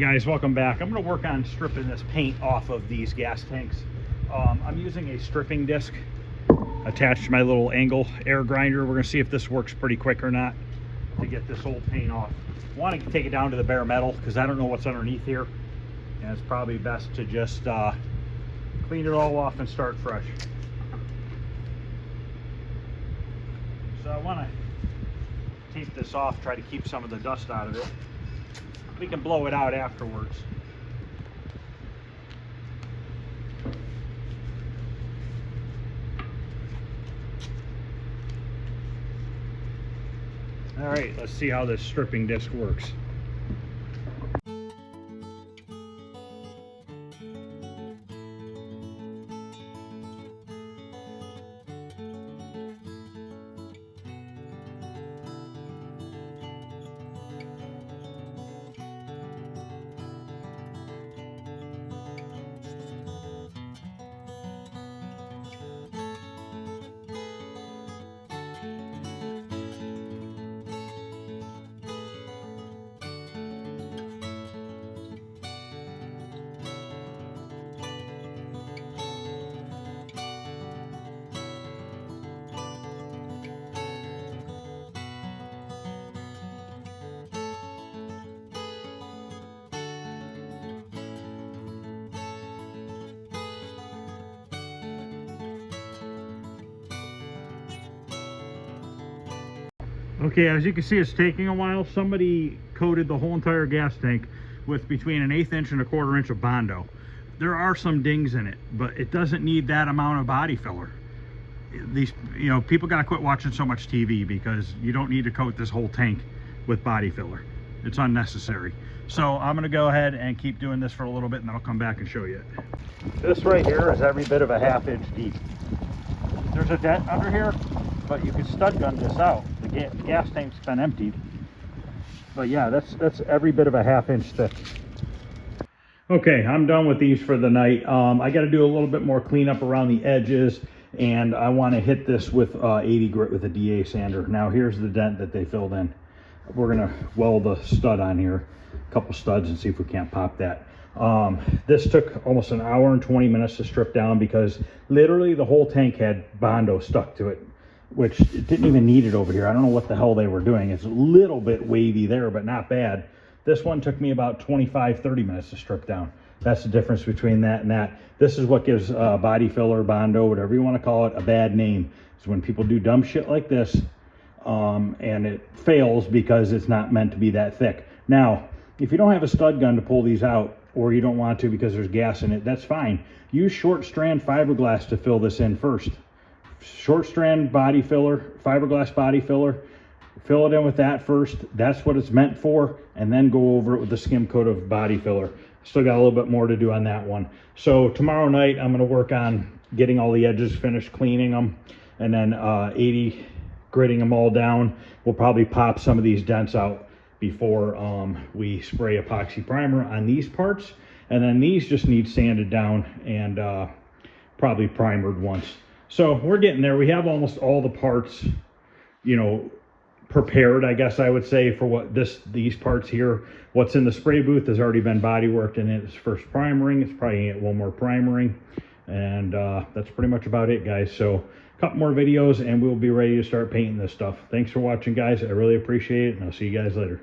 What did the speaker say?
guys, welcome back. I'm going to work on stripping this paint off of these gas tanks. I'm using a stripping disc attached to my little angle air grinder. We're going to see if this works pretty quick or not to get this old paint off. I want to take it down to the bare metal because I don't know what's underneath here, and it's probably best to just clean it all off and start fresh. So I want to tape this off, try to keep some of the dust out of it. We can blow it out afterwards. All right, let's see how this stripping disc works. Okay, as you can see, it's taking a while. Somebody coated the whole entire gas tank with between an 1/8 inch and a 1/4 inch of Bondo. There are some dings in it, but it doesn't need that amount of body filler. These, people gotta quit watching so much TV because you don't need to coat this whole tank with body filler. It's unnecessary. So I'm gonna go ahead and keep doing this for a little bit, and then I'll come back and show you it. This right here is every bit of a 1/2 inch deep. There's a dent under here, but you can stud gun this out. The gas tank's been emptied. But yeah, that's every bit of a 1/2 inch thick. Okay, I'm done with these for the night. I got to do a little bit more cleanup around the edges, and I want to hit this with 80 grit with a DA sander. Now here's the dent that they filled in. We're gonna weld a stud on here, a couple studs, and see if we can't pop that. This took almost an hour and 20 minutes to strip down because literally the whole tank had Bondo stuck to it, which it didn't even need it over here. I don't know what the hell they were doing. It's a little bit wavy there, but not bad. This one took me about 25-30 minutes to strip down. That's the difference between that and that. This is what gives body filler, Bondo, whatever you want to call it, a bad name. Is when people do dumb shit like this and it fails because it's not meant to be that thick. Now, if you don't have a stud gun to pull these out, or you don't want to because there's gas in it, that's fine. Use short strand fiberglass to fill this in first. Short strand body filler, fiberglass body filler, fill it in with that first. That's what it's meant for, and then go over it with the skim coat of body filler. Still got a little bit more to do on that one. So tomorrow night I'm going to work on getting all the edges finished, cleaning them, and then 80 gritting them all down. We'll probably pop some of these dents out before we spray epoxy primer on these parts, and then these just need sanded down and probably primered once. So we're getting there. We have almost all the parts, prepared, I guess I would say, for what these parts here. What's in the spray booth has already been body worked in its first primering. It's probably gonna get one more primering, and that's pretty much about it, guys. So a couple more videos and we'll be ready to start painting this stuff. Thanks for watching, guys. I really appreciate it, and I'll see you guys later.